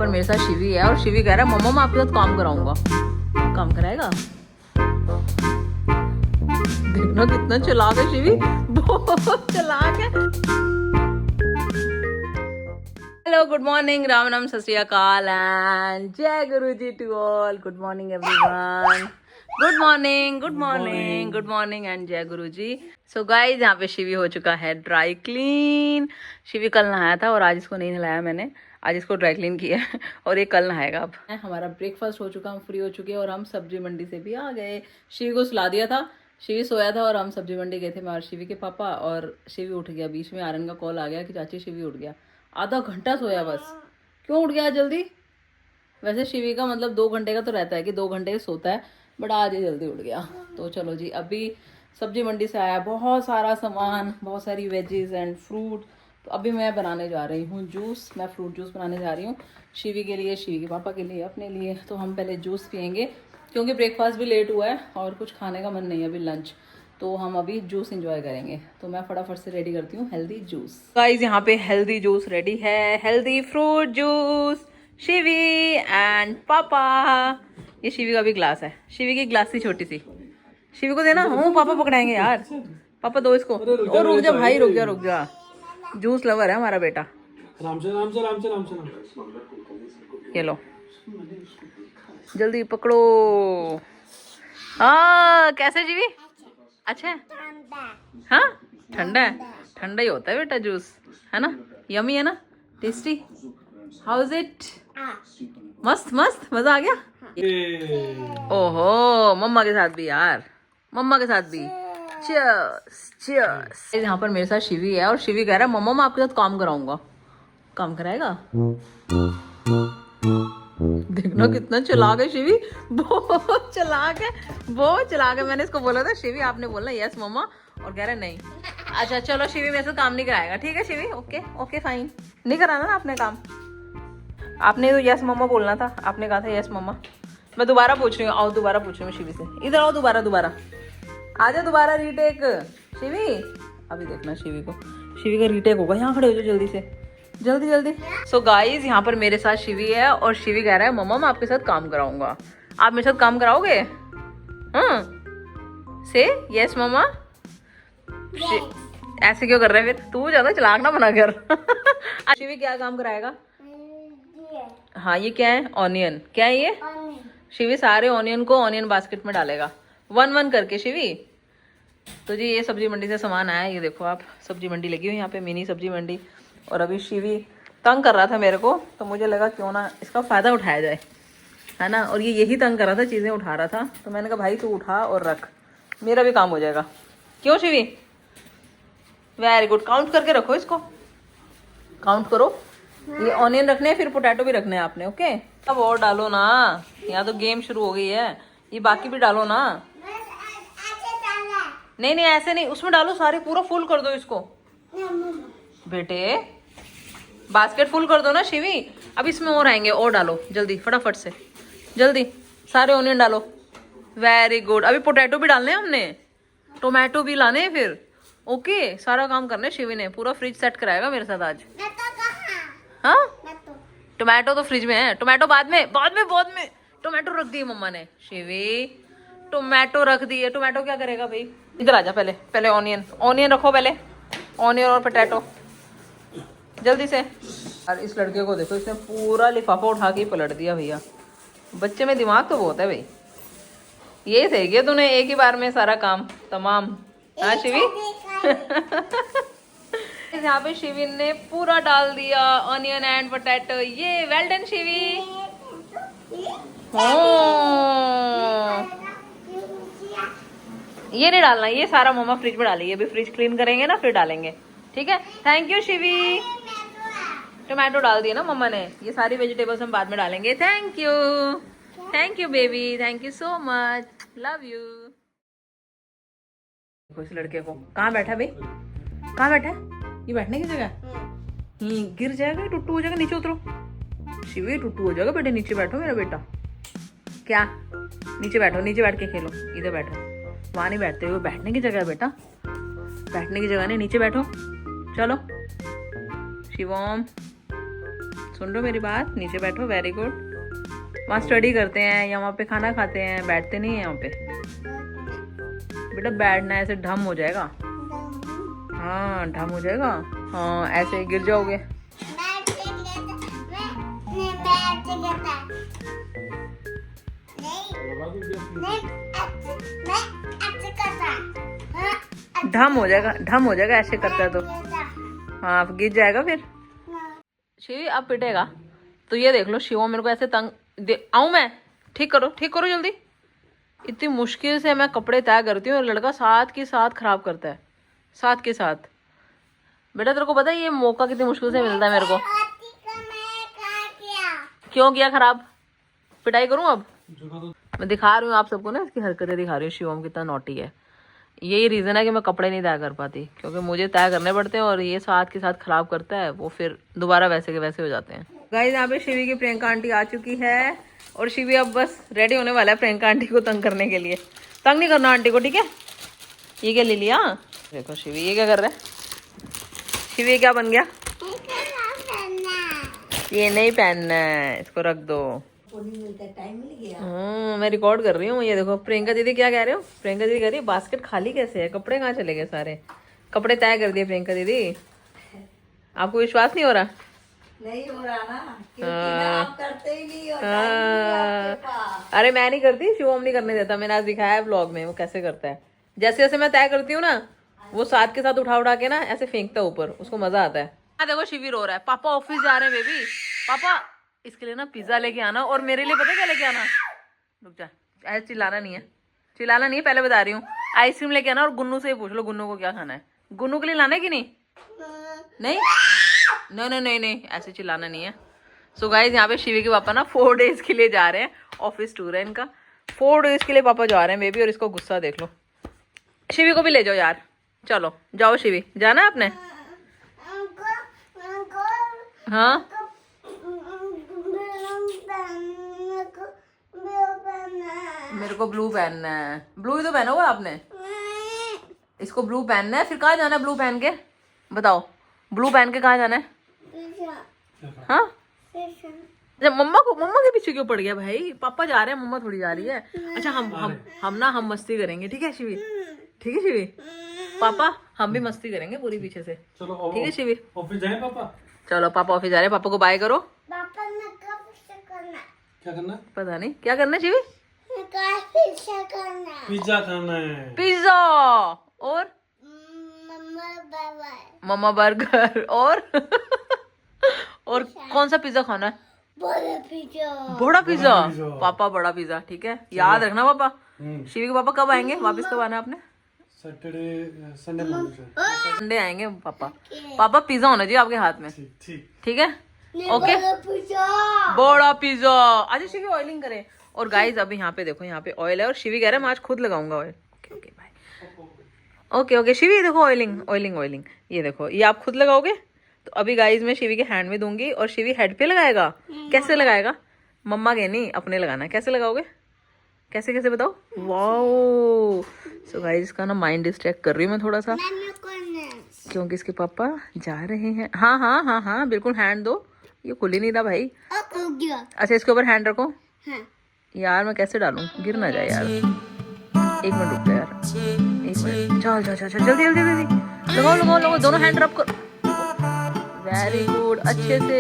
पर मेरे साथ शिवी है और शिवी कह रहा है मम्मा मैं आपके साथ काम कराऊंगा। काम कराएगा? देखना कितना चालाक है शिवी, बहुत चालाक है। हेलो, गुड मॉर्निंग, राम नाम, सत श्री अकाल and Jai Guru ji to all. Good morning everyone, good morning, good morning, good morning and Jai Guru ji. So guys, यहाँ पे शिवी हो चुका है ड्राई क्लीन। शिवी कल नहाया था और आज इसको नहीं नहलाया मैंने, आज इसको ड्राई क्लीन किया है और ये कल नहाएगा। अब हमारा ब्रेकफास्ट हो चुका, हम फ्री हो चुके हैं और हम सब्जी मंडी से भी आ गए। शिवी को सुला दिया था, शिवी सोया था और हम सब्जी मंडी गए थे मैं और शिवी के पापा। और शिवी उठ गया, बीच में आर्यन का कॉल आ गया कि चाची शिवी उठ गया। आधा घंटा सोया बस। क्यों उठ गया जल्दी? वैसे शिवी का मतलब 2 घंटे का तो रहता है कि 2 घंटे सोता है, बट आज ही जल्दी उठ गया। तो चलो जी, अभी सब्जी मंडी से आया बहुत सारा सामान, बहुत सारी वेजीज एंड फ्रूट। तो अभी मैं बनाने जा रही हूँ जूस। मैं फ्रूट जूस बनाने जा रही हूँ शिवी के लिए, शिवी के पापा के लिए, अपने लिए। तो हम पहले जूस पियेंगे क्योंकि ब्रेकफास्ट भी लेट हुआ है और कुछ खाने का मन नहीं है अभी, लंच। तो हम अभी जूस एंजॉय करेंगे। तो मैं फटाफट से रेडी करती हूँ हेल्दी जूस। गाइस, यहाँ पे हेल्दी जूस रेडी है, healthy fruit juice. Shivi and पापा, ये शिवी का भी ग्लास है, शिवी की ग्लास थी छोटी सी, शिवी को देना। हूँ पापा पकड़ाएंगे यार, पापा दो इसको। ओ रुक जा भाई, रुक जा रुक जा, जूस लवर है हमारा बेटा। राम से राम से राम से राम से राम। ये लो, जल्दी पकड़ो। हाँ कैसे शिवी? अच्छा है? हाँ ठंडा है, ठंडा ही होता है बेटा जूस, है ना? यमी है ना? टेस्टी? How is it? मस्त मस्त, मजा आ गया। ओहो, मम्मा के साथ भी यार, मम्मा के साथ भी। Cheers cheers. यहाँ पर मेरे साथ शिवी है और शिवी कह रहा है मम्मा मैं आपके साथ काम कराऊंगा। काम कराएगा? देखना कितना चालाक है शिवी, बहुत चालाक है, बहुत चालाक है। मैंने इसको बोला था शिवी आपने बोलना यस मम्मा, और कह रहा नहीं। अच्छा चलो शिवी मेरे से काम नहीं कराएगा, ठीक है शिवी, ओके ओके फाइन। नहीं कराना ना आपने काम, आपने तो यस मम्मा बोलना था, आपने कहा था यस मम्मा। मैं दोबारा पूछ रही हूँ, आओ दोबारा पूछ रही हूँ शिवी से, इधर आओ दोबारा, दोबारा आ जाओ, दोबारा रीटेक शिवी। अभी देखना शिवी को, शिवी का रीटेक होगा। यहाँ खड़े हो जाओ जल्दी से, जल्दी जल्दी। सो गाइज, यहाँ पर मेरे साथ शिवी है और शिवी कह रहा है मम्मा मैं आपके साथ काम कराऊंगा। आप मेरे साथ काम कराओगे? हाँ से यस मम्मा। ऐसे क्यों कर रहे हैं फिर? तू ज्यादा चालाक ना बना कर। शिवी क्या काम कराएगा? हाँ ये क्या है? ऑनियन। क्या है ये? शिवी सारे ऑनियन को ऑनियन बास्केट में डालेगा, 1-1 करके शिवी। तो जी ये सब्जी मंडी से सामान आया, ये देखो आप, सब्जी मंडी लगी हुई यहाँ पे, मिनी सब्जी मंडी। और अभी शिवी तंग कर रहा था मेरे को, तो मुझे लगा क्यों ना इसका फ़ायदा उठाया जाए, है ना? और ये यही तंग कर रहा था, चीज़ें उठा रहा था, तो मैंने कहा भाई तू उठा और रख, मेरा भी काम हो जाएगा। क्यों शिवी? वेरी गुड, काउंट करके रखो इसको, काउंट करो। ये ऑनियन रखने हैं, फिर पोटैटो भी रखने हैं आपने, ओके? अब और डालो ना, यहाँ तो गेम शुरू हो गई है, ये बाकी भी डालो ना। नहीं नहीं ऐसे नहीं, उसमें डालो सारे, पूरा फुल कर दो इसको बेटे, बास्केट फुल कर दो ना शिवी। अब इसमें और आएंगे, और डालो जल्दी, फटाफट से जल्दी, सारे ऑनियन डालो। वेरी गुड, अभी पोटैटो भी डालने हैं हमने, टोमेटो भी लाने हैं फिर, ओके? सारा काम करना है शिवी ने, पूरा फ्रिज सेट कराएगा मेरे साथ आज। हाँ टोमेटो तो फ्रिज में है, टोमेटो बाद में, बाद में, बाद में। टोमेटो रख दिए मम्मा ने शिवी, टोमेटो रख दिए। टोमेटो क्या करेगा भाई? इधर आजा, पहले पहले ऑनियन, ऑनियन रखो पहले, ऑनियन और पोटैटो जल्दी से। और इस लड़के को देखो, इसने पूरा लिफाफा उठा के पलट दिया भैया। बच्चे में दिमाग तो बहुत है भाई। ये सही किया तूने, एक ही बार में सारा काम तमाम। हाँ शिवी। यहाँ पे शिवी ने पूरा डाल दिया ऑनियन एंड पोटैटो, ये वेल डन शिवी। ये नहीं डालना, ये सारा मम्मा फ्रिज में डालेगी, अभी फ्रिज क्लीन करेंगे ना फिर डालेंगे, ठीक है? Thank you Shivi. टोमेटो डाल दिया ना मम्मा ने, ये सारी वेजिटेबल्स हम बाद में डालेंगे। Thank you baby, thank you so much, love you. इस लड़के को, कहाँ बैठा भाई, कहाँ बैठा है? ये बैठने की जगह? गिर जाएगा, टुट्टू हो जाएगा, नीचे उतरो शिवी, टुट्टू हो जाएगा बेटे, नीचे बैठो मेरा बेटा। क्या? नीचे बैठो, नीचे बैठ के खेलो, इधर बैठो, वहाँ नहीं बैठते हुए, बैठने की जगह है बेटा, बैठने की जगह नहीं, नीचे बैठो। चलो शिवम सुन रहे हो मेरी बात? नीचे बैठो, वेरी गुड। वहाँ स्टडी करते हैं या वहाँ पे खाना खाते हैं, बैठते नहीं है यहाँ पे। बेटा बैठना ऐसे ढम हो जाएगा। हाँ ढम हो जाएगा। हाँ ऐसे गिर जाओगे। ढम हो जाएगा, ढम हो जाएगा ऐसे करता है तो। हाँ गिर जाएगा फिर। शिवी अब पिटेगा तो ये देख लो, शिवो मेरे को ऐसे तंग आऊं मैं। ठीक करो जल्दी। इतनी मुश्किल से मैं कपड़े तय करती हूँ और लड़का साथ के साथ खराब करता है, साथ के साथ। बेटा तेरे को पता है ये मौका कितनी मुश्किल से मिलता है मेरे को। क्यों किया खराब? पिटाई करूं अब? मैं दिखा रही हूँ आप सबको ना, इसकी हरकतें दिखा रही हूँ। शिवम कितना नॉटी है। यही रीज़न है कि मैं कपड़े नहीं तय कर पाती, क्योंकि मुझे तय करने पड़ते हैं और ये साथ के साथ खराब करता है, वो फिर दोबारा वैसे के वैसे हो जाते हैं। गाइस यहाँ पे शिवी की प्रियंका आंटी आ चुकी है और शिवी अब बस रेडी होने वाला है प्रियंका आंटी को तंग करने के लिए। तंग नहीं करना आंटी को, ठीक है? ये क्या ले लिया? देखो शिवी ये क्या कर रहा है। शिवी क्या बन गया? ये नहीं पहनना है, इसको रख दो। मैं रिकॉर्ड कर रही हूँ। ये देखो प्रियंका दीदी क्या कह रहे हो? प्रियंका दीदी कह रही है बास्केट खाली कैसे है, कपड़े कहाँ चले गए सारे? कपड़े तय कर दिए प्रियंका दीदी। आपको विश्वास नहीं हो रहा? नहीं हो रहा ना, क्योंकि आप करते ही नहीं हो। अरे मैं नहीं करती, शिवम नहीं करने देता। मैंने आज दिखाया है ब्लॉग में वो कैसे करता है। जैसे जैसे मैं तय करती हूँ ना, वो साथ के साथ उठा के ना ऐसे फेंकता है ऊपर, उसको मजा आता है। देखो शिवी रो रहा है। पापा ऑफिस जा रहे हैं बेबी। पापा इसके लिए ना पिज्जा लेके आना, और मेरे लिए पता क्या लेके आना? रुक जा, ऐसे चिल्लाना नहीं है, पहले बता रही हूँ। आइसक्रीम लेके आना, और गुन्नू से ही पूछ लो गुन्नू को क्या खाना है। गुन्नू के लिए लाना है कि नहीं? नहीं, ऐसे चिल्लाना नहीं है। सो गाइज यहाँ पे शिवी के पापा ना 4 डेज के लिए जा रहे हैं, ऑफिस टूर है इनका। 4 डेज के लिए पापा जा रहे हैं बेबी, और इसको गुस्सा देख लो। शिवी को भी ले जाओ यार, चलो जाओ शिवी, जाना है आपने? हाँ मेरे को ब्लू पहनना है। ब्लू ही तो पहना हुआ आपने। इसको ब्लू पहनना है, फिर कहाँ जाना है ब्लू पहन के? बताओ, ब्लू पहन के कहाँ जाना है? हाँ जब मम्मा के पीछे क्यों पड़ गया भाई? पापा जा रहे हैं, मम्मा थोड़ी जा रही है। अच्छा हम मस्ती करेंगे, ठीक है शिवी? ठीक है शिवी? पापा हम भी मस्ती करेंगे पूरी पीछे से, ठीक है शिवी? ऑफिस जाए पापा? चलो पापा ऑफिस जा रहे हैं, पापा को बाय करो। क्या करना? पता नहीं क्या करना है शिवी? पिज्जा खाना है। पिज्जा और मम्मा बर्गर और और कौन सा पिज्जा खाना है? बड़ा पिज्जा। पापा बड़ा पिज्जा, ठीक है? याद रखना पापा। शिवी के पापा कब आएंगे वापस? कब आना है आपने? सैटरडे संडे संडे आएंगे पापा। पापा पिज्जा होना चाहिए आपके हाथ में, ठीक है? ओके बड़ा पिज्जा। अच्छा शिवी ऑयलिंग करें। और गाइज अभी यहाँ पे देखो, यहाँ पे ऑयल है और शिवी कह रहा है मैं आज खुद लगाऊंगा oil. Okay bye. Okay Shivi देखो ऑयलिंग ये देखो, ये आप खुद लगाओगे। तो अभी गाइज मैं शिवी के हैंड में दूंगी और शिवी हेड पे लगाएगा। कैसे लगाएगा? मम्मा के नहीं, अपने लगाना है। कैसे लगाओगे? कैसे बताओ? वाओ। सो गाइज इसका ना माइंड डिस्ट्रैक्ट कर रही हूँ मैं थोड़ा सा, क्योंकि इसके पापा जा रहे हैं। हाँ बिल्कुल हैंड दो। ये खुल ही नहीं रहा भाई। अच्छा इसके ऊपर हैंड रखो। यार मैं कैसे डालूं, गिर ना जाए यार। 1 मिनट रुक जा यार, 1 मिनट। चल जल्दी लगाओ दोनों हैंड रब करो। वेरी गुड, अच्छे से